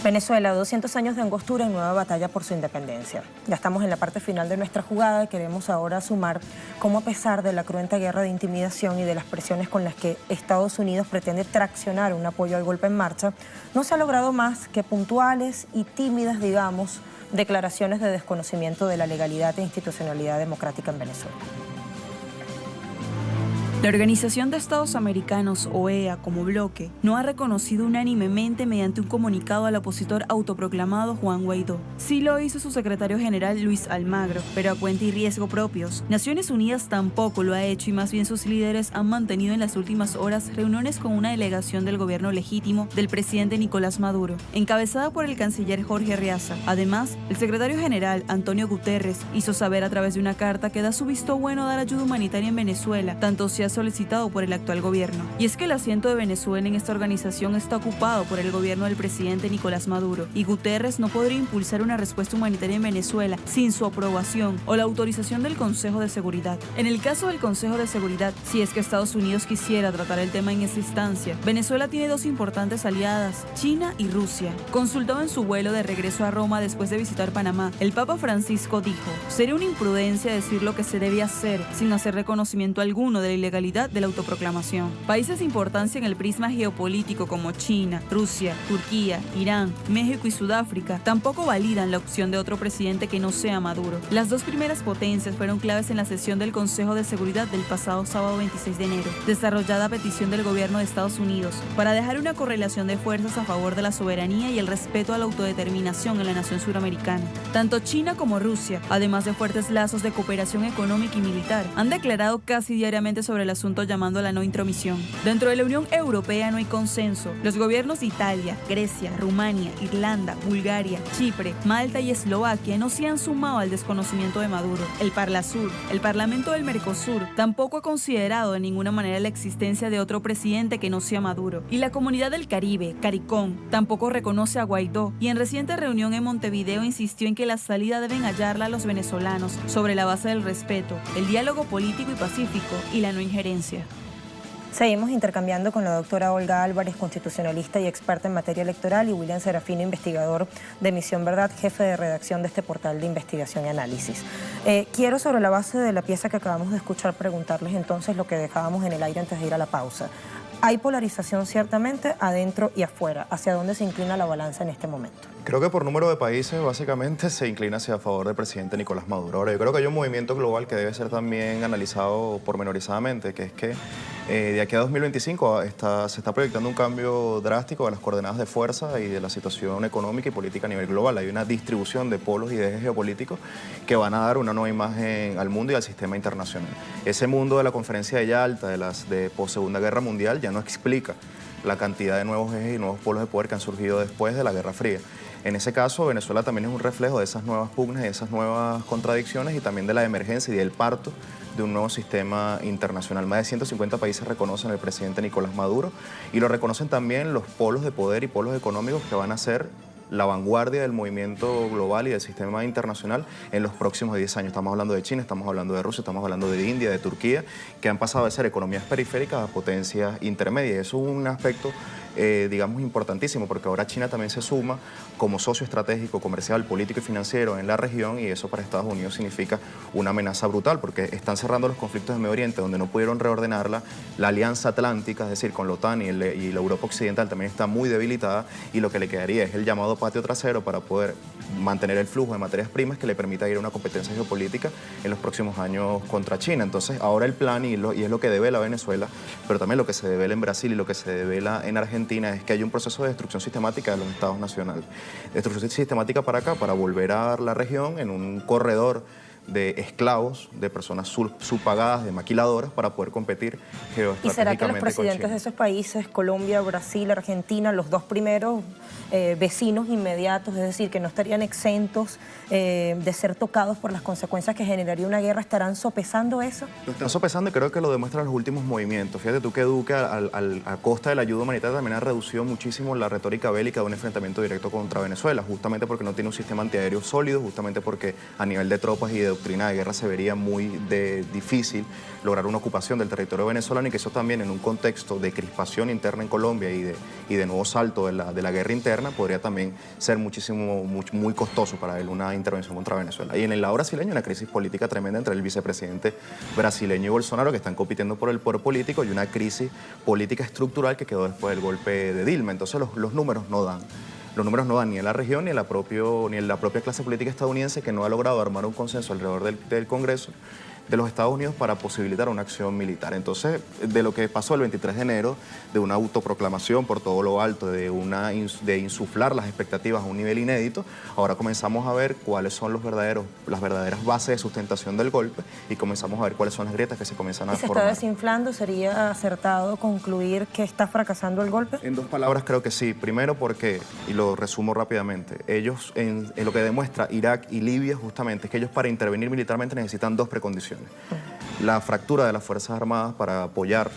Speaker 1: Venezuela, 200 años de angostura y nueva batalla por su independencia. Ya estamos en la parte final de nuestra jugada y queremos ahora sumar cómo, a pesar de la cruenta guerra de intimidación y de las presiones con las que Estados Unidos pretende traccionar un apoyo al golpe en marcha, no se ha logrado más que puntuales y tímidas, digamos, declaraciones de desconocimiento de la legalidad e institucionalidad democrática en Venezuela.
Speaker 5: La Organización de Estados Americanos, OEA, como bloque, no ha reconocido unánimemente mediante un comunicado al opositor autoproclamado Juan Guaidó. Sí lo hizo su secretario general Luis Almagro, pero a cuenta y riesgo propios. Naciones Unidas tampoco lo ha hecho y más bien sus líderes han mantenido en las últimas horas reuniones con una delegación del gobierno legítimo del presidente Nicolás Maduro, encabezada por el canciller Jorge Arreaza. Además, el secretario general Antonio Guterres hizo saber a través de una carta que da su visto bueno a dar ayuda humanitaria en Venezuela, tanto sea solicitado por el actual gobierno. Y es que el asiento de Venezuela en esta organización está ocupado por el gobierno del presidente Nicolás Maduro, y Guterres no podría impulsar una respuesta humanitaria en Venezuela sin su aprobación o la autorización del Consejo de Seguridad. En el caso del Consejo de Seguridad, si es que Estados Unidos quisiera tratar el tema en esa instancia, Venezuela tiene dos importantes aliadas, China y Rusia. Consultado en su vuelo de regreso a Roma después de visitar Panamá, el Papa Francisco dijo: sería una imprudencia decir lo que se debe hacer sin hacer reconocimiento alguno de la ilegalidad de la autoproclamación. Países de importancia en el prisma geopolítico como China, Rusia, Turquía, Irán, México y Sudáfrica tampoco validan la opción de otro presidente que no sea Maduro. Las dos primeras potencias fueron claves en la sesión del Consejo de Seguridad del pasado sábado 26 de enero, desarrollada a petición del gobierno de Estados Unidos, para dejar una correlación de fuerzas a favor de la soberanía y el respeto a la autodeterminación en la nación suramericana. Tanto China como Rusia, además de fuertes lazos de cooperación económica y militar, han declarado casi diariamente sobre el asunto, llamando a la no intromisión. Dentro de la Unión Europea no hay consenso. Los gobiernos de Italia, Grecia, Rumania, Irlanda, Bulgaria, Chipre, Malta y Eslovaquia no se han sumado al desconocimiento de Maduro. El Parlasur, el Parlamento del Mercosur, tampoco ha considerado de ninguna manera la existencia de otro presidente que no sea Maduro. Y la Comunidad del Caribe, CARICOM, tampoco reconoce a Guaidó, y en reciente reunión en Montevideo insistió en que la salida deben hallarla a los venezolanos sobre la base del respeto, el diálogo político y pacífico y la no injerencia.
Speaker 1: Seguimos intercambiando con la doctora Olga Álvarez, constitucionalista y experta en materia electoral, y William Serafino, investigador de Misión Verdad, jefe de redacción de este portal de investigación y análisis. Quiero, sobre la base de la pieza que acabamos de escuchar, preguntarles entonces lo que dejábamos en el aire antes de ir a la pausa. Hay polarización ciertamente adentro y afuera. ¿Hacia dónde se inclina la balanza en este momento?
Speaker 7: Creo que por número de países básicamente se inclina hacia favor del presidente Nicolás Maduro. Ahora, yo creo que hay un movimiento global que debe ser también analizado pormenorizadamente, que es que de aquí a 2025 se está proyectando un cambio drástico de las coordenadas de fuerza y de la situación económica y política a nivel global. Hay una distribución de polos y de ejes geopolíticos que van a dar una nueva imagen al mundo y al sistema internacional. Ese mundo de la conferencia de Yalta, de post-Segunda Guerra Mundial, ya no explica la cantidad de nuevos ejes y nuevos polos de poder que han surgido después de la Guerra Fría. En ese caso, Venezuela también es un reflejo de esas nuevas pugnas, de esas nuevas contradicciones y también de la emergencia y del parto de un nuevo sistema internacional. Más de 150 países reconocen al presidente Nicolás Maduro y lo reconocen también los polos de poder y polos económicos que van a ser la vanguardia del movimiento global y del sistema internacional en los próximos 10 años. Estamos hablando de China, estamos hablando de Rusia, estamos hablando de India, de Turquía, que han pasado de ser economías periféricas a potencias intermedias. Eso es un aspecto, digamos, importantísimo, porque ahora China también se suma como socio estratégico, comercial, político y financiero en la región, y eso para Estados Unidos significa una amenaza brutal, porque están cerrando los conflictos de Medio Oriente, donde no pudieron reordenarla. La Alianza Atlántica, es decir, con la OTAN y la Europa Occidental, también está muy debilitada, y lo que le quedaría es el llamado patio trasero para poder mantener el flujo de materias primas que le permita ir a una competencia geopolítica en los próximos años contra China. Entonces, ahora el plan, y es lo que devela Venezuela, pero también lo que se devela en Brasil y lo que se devela en Argentina, es que hay un proceso de destrucción sistemática de los estados nacionales. Destrucción sistemática para acá, para volver a dar la región en un corredor de esclavos, de personas subpagadas, de maquiladoras, para poder competir geoestratégicamente.
Speaker 1: ¿Y será que los presidentes
Speaker 7: con China
Speaker 1: de esos países, Colombia, Brasil, Argentina, los dos primeros vecinos inmediatos, es decir, que no estarían exentos de ser tocados por las consecuencias que generaría una guerra, estarán sopesando eso?
Speaker 7: Lo están sopesando y creo que lo demuestran los últimos movimientos. Fíjate tú que Duque, a costa de la ayuda humanitaria, también ha reducido muchísimo la retórica bélica de un enfrentamiento directo contra Venezuela, justamente porque no tiene un sistema antiaéreo sólido, justamente porque a nivel de tropas y de doctrina de guerra se vería muy difícil lograr una ocupación del territorio venezolano, y que eso también, en un contexto de crispación interna en Colombia y de nuevo salto de la guerra interna, podría también ser muy costoso para él una intervención contra Venezuela. Y en el lado brasileño, una crisis política tremenda entre el vicepresidente brasileño y Bolsonaro, que están compitiendo por el poder político, y una crisis política estructural que quedó después del golpe de Dilma. Entonces los números no dan. Los números no dan ni en la región ni en la propia clase política estadounidense, que no ha logrado armar un consenso alrededor del Congreso de los Estados Unidos para posibilitar una acción militar. Entonces, de lo que pasó el 23 de enero, de una autoproclamación por todo lo alto, de insuflar las expectativas a un nivel inédito, ahora comenzamos a ver cuáles son las verdaderas bases de sustentación del golpe, y comenzamos a ver cuáles son las grietas que se comienzan a formar.
Speaker 1: ¿Se está desinflando? ¿Sería acertado concluir que está fracasando el golpe?
Speaker 7: En dos palabras creo que sí. Primero porque, y lo resumo rápidamente, ellos, en lo que demuestra Irak y Libia justamente, es que ellos para intervenir militarmente necesitan dos precondiciones. La fractura de las Fuerzas Armadas para apoyar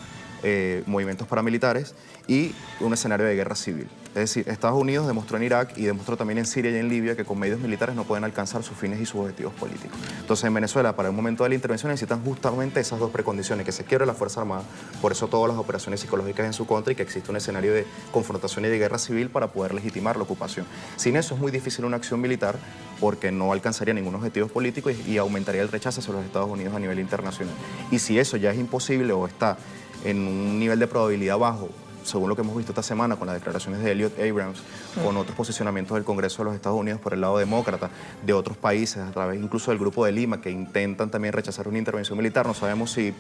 Speaker 7: movimientos paramilitares y un escenario de guerra civil. Es decir, Estados Unidos demostró en Irak y demostró también en Siria y en Libia que con medios militares no pueden alcanzar sus fines y sus objetivos políticos. Entonces, en Venezuela, para el momento de la intervención, necesitan justamente esas dos precondiciones: que se quiebre la Fuerza Armada, por eso todas las operaciones psicológicas en su contra, y que existe un escenario de confrontación y de guerra civil para poder legitimar la ocupación. Sin eso es muy difícil una acción militar, porque no alcanzaría ningún objetivo político y aumentaría el rechazo hacia los Estados Unidos a nivel internacional. Y si eso ya es imposible o está en un nivel de probabilidad bajo, según lo que hemos visto esta semana con las declaraciones de Elliot Abrams, con otros posicionamientos del Congreso de los Estados Unidos por el lado demócrata, de otros países, a través incluso del Grupo de Lima, que intentan también rechazar una intervención militar. No sabemos si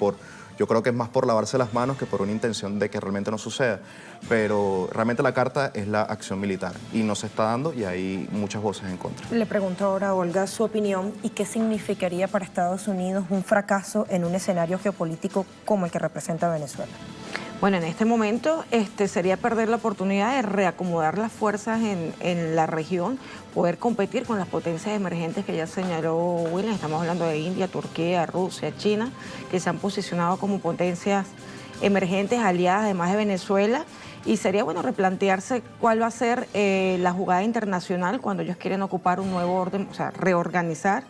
Speaker 7: yo creo que es más por lavarse las manos que por una intención de que realmente no suceda, pero realmente la carta es la acción militar y no se está dando, y hay muchas voces en contra.
Speaker 1: Le pregunto ahora a Olga su opinión y qué significaría para Estados Unidos un fracaso en un escenario geopolítico como el que representa Venezuela.
Speaker 6: Bueno, en este momento sería perder la oportunidad de reacomodar las fuerzas en la región, poder competir con las potencias emergentes que ya señaló William. Estamos hablando de India, Turquía, Rusia, China, que se han posicionado como potencias emergentes aliadas además de Venezuela. Y sería bueno replantearse cuál va a ser la jugada internacional cuando ellos quieren ocupar un nuevo orden, o sea, reorganizar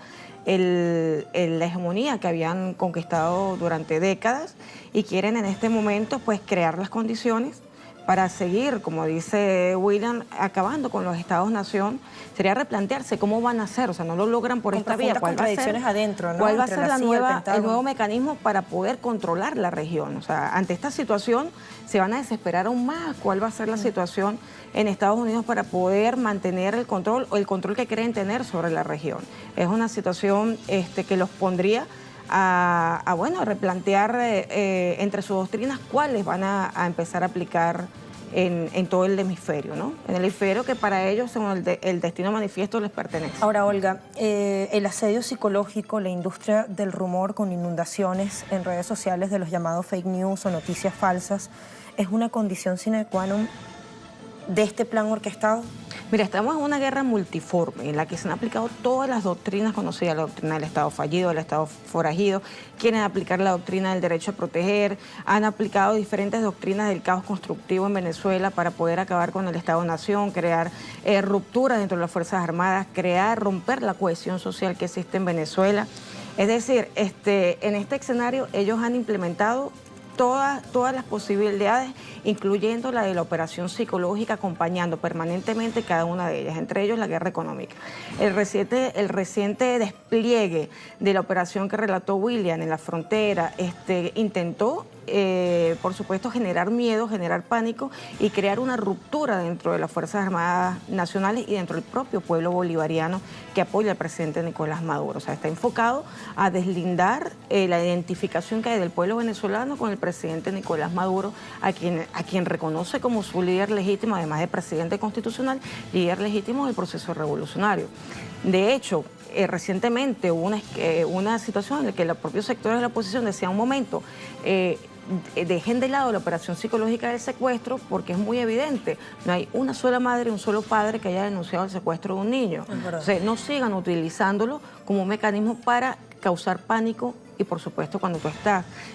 Speaker 6: la hegemonía que habían conquistado durante décadas, y quieren en este momento pues crear las condiciones para seguir, como dice William, acabando con los estados-nación. Sería replantearse cómo van a hacer, o sea, no lo logran por esta vía. ¿Cuál va a ser,
Speaker 1: adentro, ¿no?
Speaker 6: ¿Cuál va a ser el nuevo mecanismo para poder controlar la región? O sea, ante esta situación se van a desesperar aún más. ¿Cuál va a ser la situación en Estados Unidos para poder mantener el control, o el control que creen tener sobre la región? Es una situación que los pondría a replantear entre sus doctrinas cuáles van a empezar a aplicar en todo el hemisferio, ¿no? En el hemisferio que para ellos, según el destino manifiesto, les pertenece.
Speaker 1: Ahora, Olga, el asedio psicológico, la industria del rumor con inundaciones en redes sociales de los llamados fake news o noticias falsas, ¿es una condición sine qua non de este plan orquestado?
Speaker 6: Mira, estamos en una guerra multiforme en la que se han aplicado todas las doctrinas conocidas: la doctrina del Estado fallido, del Estado forajido, quieren aplicar la doctrina del derecho a proteger, han aplicado diferentes doctrinas del caos constructivo en Venezuela para poder acabar con el Estado-nación, crear rupturas dentro de las Fuerzas Armadas, romper la cohesión social que existe en Venezuela. Es decir, en este escenario ellos han implementado todas las posibilidades, incluyendo la de la operación psicológica, acompañando permanentemente cada una de ellas, entre ellos la guerra económica. El reciente despliegue de la operación que relató William en la frontera intentó, por supuesto, generar miedo, generar pánico y crear una ruptura dentro de las Fuerzas Armadas Nacionales y dentro del propio pueblo bolivariano que apoya al presidente Nicolás Maduro. O sea, está enfocado a deslindar la identificación que hay del pueblo venezolano con el presidente Nicolás Maduro, a quien reconoce como su líder legítimo, además de presidente constitucional, líder legítimo del proceso revolucionario. De hecho, recientemente hubo una situación en la que los propios sectores de la oposición decían, un momento, dejen de lado la operación psicológica del secuestro porque es muy evidente. No hay una sola madre, un solo padre que haya denunciado el secuestro de un niño. O sea, no sigan utilizándolo como un mecanismo para causar pánico y, por supuesto, cuando tú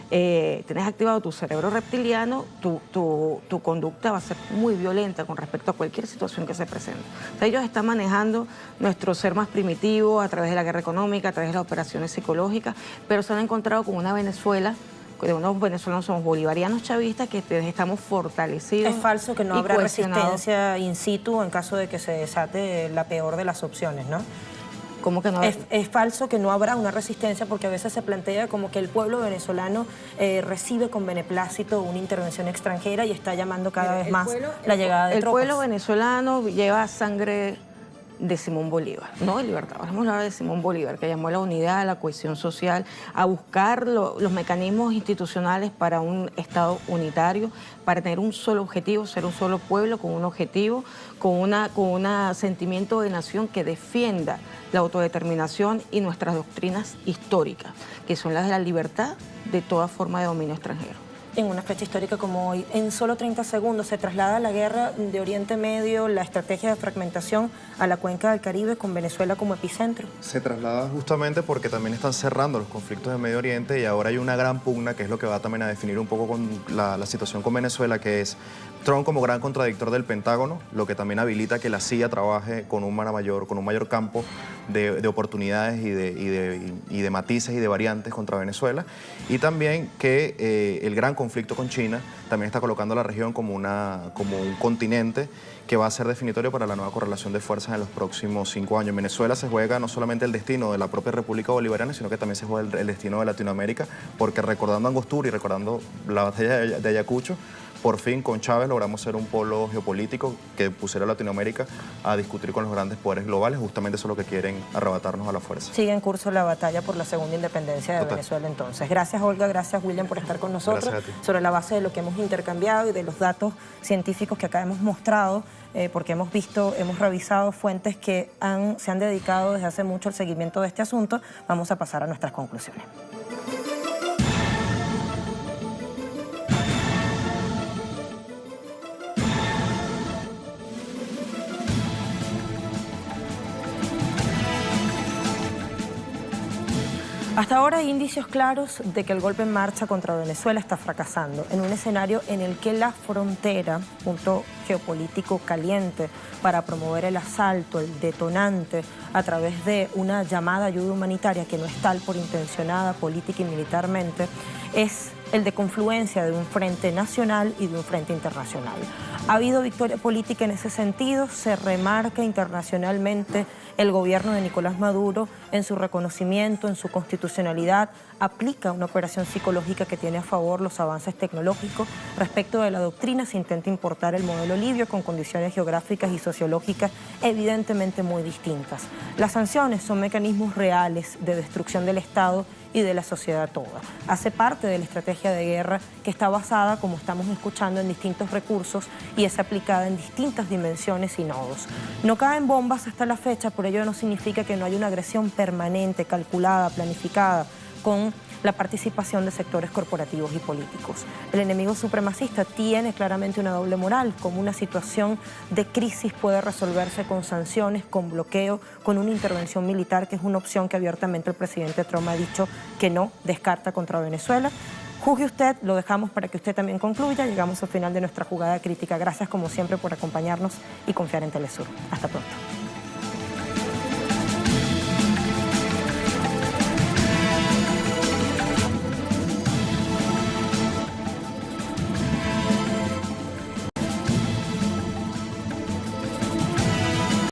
Speaker 6: tienes activado tu cerebro reptiliano, tu conducta va a ser muy violenta con respecto a cualquier situación que se presente. O sea, ellos están manejando nuestro ser más primitivo a través de la guerra económica, a través de las operaciones psicológicas, pero se han encontrado con una Venezuela, de unos venezolanos somos bolivarianos chavistas que estamos fortalecidos.
Speaker 1: Es falso que no habrá resistencia in situ en caso de que se desate la peor de las opciones, ¿no?
Speaker 6: ¿Cómo que no?
Speaker 1: Es falso que no habrá una resistencia porque a veces se plantea como que el pueblo venezolano recibe con beneplácito una intervención extranjera y está llamando cada vez más la llegada de tropas.
Speaker 6: El pueblo venezolano lleva sangre de Simón Bolívar, no de Libertad. Vamos a hablar de Simón Bolívar, que llamó a la unidad, a la cohesión social, a buscar los mecanismos institucionales para un Estado unitario, para tener un solo objetivo, ser un solo pueblo con un objetivo, con un sentimiento de nación que defienda la autodeterminación y nuestras doctrinas históricas, que son las de la libertad de toda forma de dominio extranjero.
Speaker 1: En una fecha histórica como hoy, en solo 30 segundos se traslada la guerra de Oriente Medio, la estrategia de fragmentación a la cuenca del Caribe con Venezuela como epicentro.
Speaker 7: Se traslada justamente porque también están cerrando los conflictos de Medio Oriente y ahora hay una gran pugna que es lo que va también a definir un poco con la situación con Venezuela, que es Trump como gran contradictor del Pentágono, lo que también habilita que la CIA trabaje con un mayor campo de oportunidades y de matices y de variantes contra Venezuela, y también que el gran conflicto con China también está colocando a la región como un continente que va a ser definitorio para la nueva correlación de fuerzas en los próximos 5 años. En Venezuela se juega no solamente el destino de la propia República Bolivariana, sino que también se juega el destino de Latinoamérica, porque recordando Angostura y recordando la batalla de Ayacucho, por fin con Chávez logramos ser un polo geopolítico que pusiera a Latinoamérica a discutir con los grandes poderes globales. Justamente eso es lo que quieren arrebatarnos a la fuerza.
Speaker 1: Sigue en curso la batalla por la segunda independencia de Venezuela entonces. Gracias Olga, gracias William por estar con nosotros. Sobre la base de lo que hemos intercambiado y de los datos científicos que acá hemos mostrado, porque hemos revisado fuentes que se han dedicado desde hace mucho al seguimiento de este asunto, vamos a pasar a nuestras conclusiones. Hasta ahora hay indicios claros de que el golpe en marcha contra Venezuela está fracasando, en un escenario en el que la frontera, punto geopolítico caliente para promover el asalto, el detonante, a través de una llamada ayuda humanitaria que no es tal por intencionada política y militarmente, es el de confluencia de un frente nacional y de un frente internacional. Ha habido victoria política en ese sentido, se remarca internacionalmente el gobierno de Nicolás Maduro en su reconocimiento, en su constitucionalidad, aplica una operación psicológica que tiene a favor los avances tecnológicos. Respecto de la doctrina, se intenta importar el modelo libio con condiciones geográficas y sociológicas evidentemente muy distintas. Las sanciones son mecanismos reales de destrucción del Estado y de la sociedad toda. Hace parte de la estrategia de guerra que está basada, como estamos escuchando, en distintos recursos y es aplicada en distintas dimensiones y nodos. No caen bombas hasta la fecha, por ello no significa que no haya una agresión permanente, calculada, planificada, con la participación de sectores corporativos y políticos. El enemigo supremacista tiene claramente una doble moral, como una situación de crisis puede resolverse con sanciones, con bloqueo, con una intervención militar, que es una opción que abiertamente el presidente Trump ha dicho que no descarta contra Venezuela. Juzgue usted, lo dejamos para que usted también concluya. Llegamos al final de nuestra jugada crítica. Gracias como siempre por acompañarnos y confiar en Telesur. Hasta pronto.